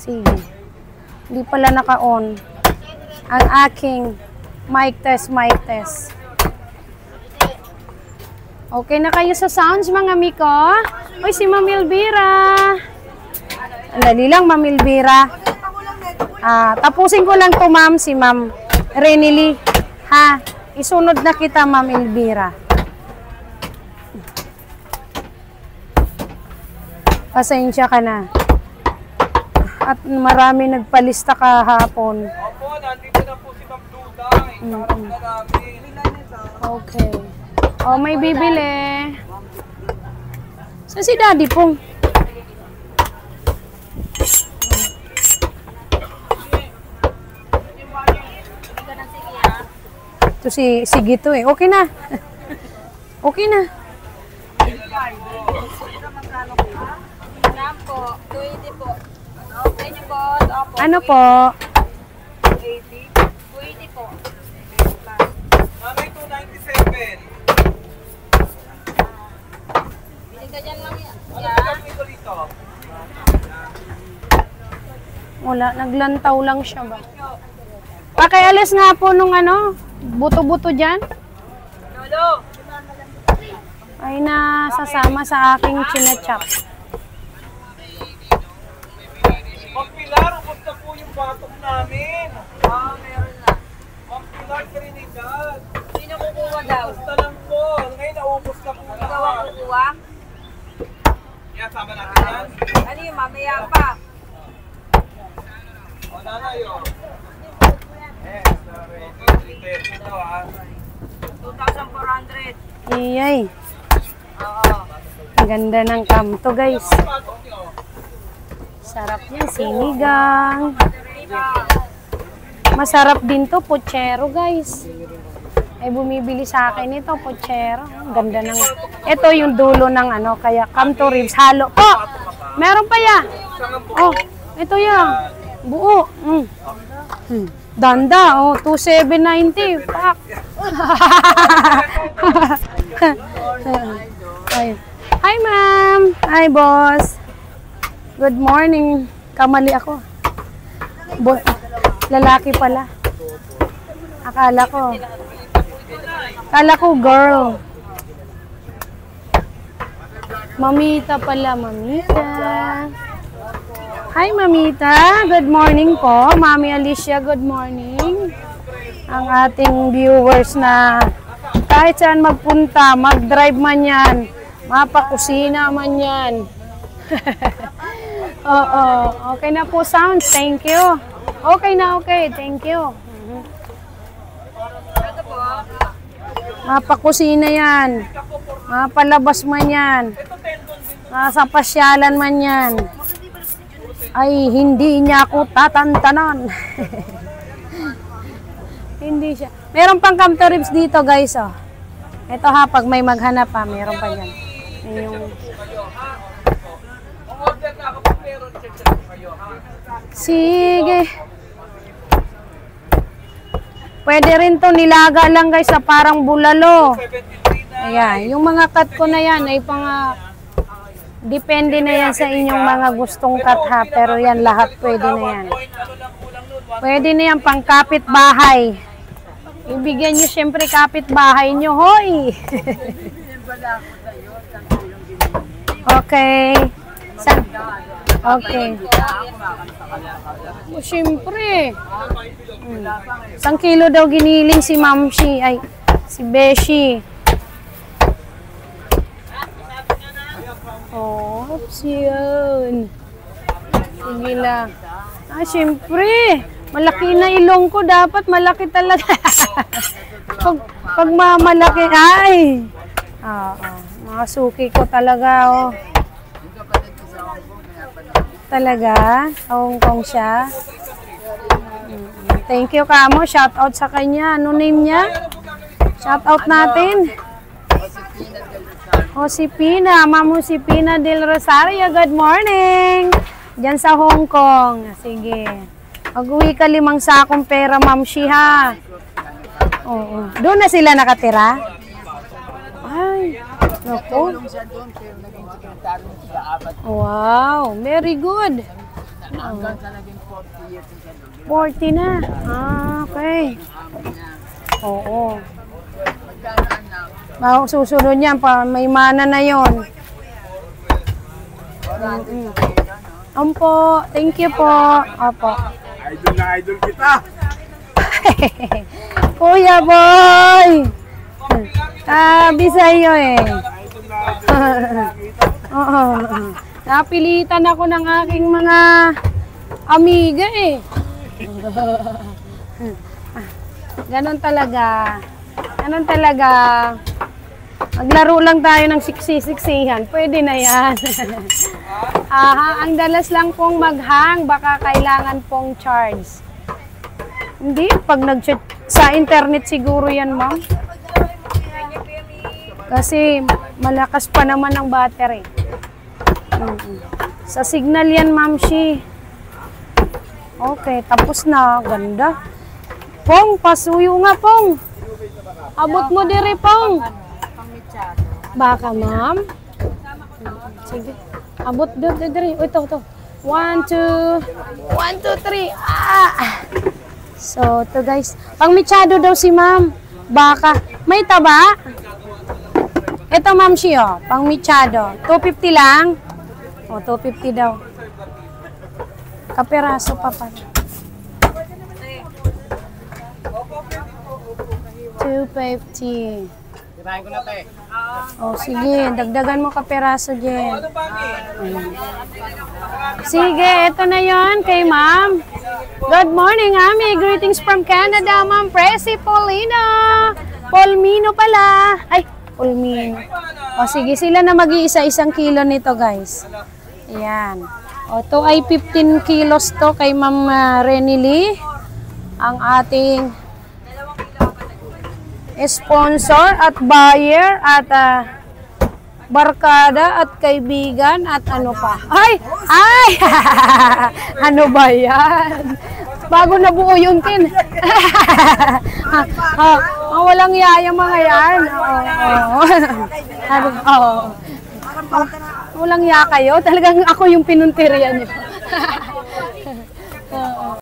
Sige. Hindi pala naka-on. Ang aking mic test. Okay na kayo sa sounds, mga miko? Uy, si Ma'am Elvira. Dali lang, Ma'am Elvira. Tapusin ko lang to, ma'am, si Ma'am Renily. Ha? Isunod na kita, Ma'am Elvira. Pasensya ka na. At marami nagpalista kahapon. Opo, nandito na po si Ma'am Duda. Itarap na namin. Okay. Oh, may bibili. So, si Daddy Pong. Ito si Gito eh. Okay na. Okay na. Ano po? 80 po. Mamay 297. Wala, naglantaw lang siya ba? Pakialis nga po nung ano, buto-buto dyan. Lolo! Ay nasasama sa aking chinachap. Ma'am Pilar, ubos na po yung batok namin. Meron na. Ma'am Pilar, Trinidad. Sino kukuha daw? Basta lang po. Ngayon, naubos na po Ikaw ang kukuha? Yan, sama natin yan. Ano yung mamaya pa? O, nanay, o. Ito, ha. 2,400. Iyay. Oo. Ang ganda ng kamto, guys. Batok niyo. Sarap yan, sinigang. Masarap din to, pochero, guys. Ay bumibili sa akin ito, pochero. Ang ganda ng... Ito yung dulo ng ano, kaya kamto ribs. Halo. Oh! Meron pa yan. Oh, ito yan. Buo. Danda, oh, 2,790. Pak. Hi, ma'am. Hi, boss. Good morning. Kamali ako. Lalaki pala. Akala ko girl. Mamita pala, mamita. Hi, mamita. Good morning po. Mami Alicia, good morning. Ang ating viewers na kahit saan magpunta, mag-drive man yan, mapakusina man yan. Oo, okay na po sounds. Thank you. Okay na, okay. Thank you. Mapakusina yan. Mapalabas man yan. Sa pasyalan man yan. Ay, hindi niya ako tatantanan. Hindi siya. Meron pang kamto ribs dito, guys, oh. Ito ha, pag may maghanap pa, meron pa yan. Yung... Sige. Pwede rin to nilaga lang, guys, sa parang bulalo. Ayan, yung mga cut ko na yan ay pang depende na yan sa inyong mga gustong cut ha, pero yan lahat pwede na yan. Pwede na yan pang kapitbahay. Ibigyan nyo siyempre kapitbahay nyo, hoy. Okay. Okay. O, siyempre. 1 kilo daw giniling si Mamshi, ay, si Beshi. Oops, yun. Sige lang. Siyempre. Malaki na ilong ko. Dapat malaki talaga. pag malaki, ay. Mga suki ko talaga, oh. Talaga? Sa Hong Kong siya? Thank you, Kamo. Shout out sa kanya. Ano name niya? Shout out natin. Josepina, Ma'am Josepina del Rosario, good morning! Diyan sa Hong Kong. Sige. Mag-uwi ka 5 sakong pera, Ma'am Shiha. Oo. Doon na sila nakatira? Ay, naku. Wow, very good. Hanggang sa naging 40 years siya. 40 na. Okay. Oo. Magkano anak? Susunod yan, may mana na yon. Ampo, thank you po. Opo. Idol na idol kita. Kuya boy! Sabi sa'yo eh. Oo. Napilitan ako ng aking mga amiga eh. Ganon talaga. Ganon talaga. Maglaro lang tayo ng siksi-siksihan. Pwede na yan. Ang dalas lang pong maghang, baka kailangan pong charge. Hindi, pag nag-chat sa internet siguro yan, ma'am. Kasi malakas pa naman ang battery. Sa signal yan, ma'am, shi. Okay, tapos na. Ganda. Pong, pasuyo nga, Pong. Abot mo diri, Pong. Baka, ma'am. Sige. Abot diri. Ito. 1, 2, 3. So, ito guys. Pangmitsado daw si ma'am. Baka. May taba? Ito, ma'am, siya. Pangmitsado. 250 lang. O, 250 daw. Kaperaso pa pa. 250. Tirahin ko na te. O, sige. Dagdagan mo kaperaso, Jen. Sige, ito na yon kay ma'am. Good morning, Ami. Greetings from Canada, ma'am. Presi Paulina. Polmino pala. Ay, Polmino. O, sige. Sila na mag-iisa-isang kilo nito, guys. Ayan. O, to ay 15 kilos to kay ma'am Renny Lee. Ang ating sponsor at buyer at barkada at kaibigan at ano pa. Ay! Ano ba yan? Bago nabuo yung tin. Walang yaya mga yan. Walang ya kayo. Talagang ako yung pinunterian nyo.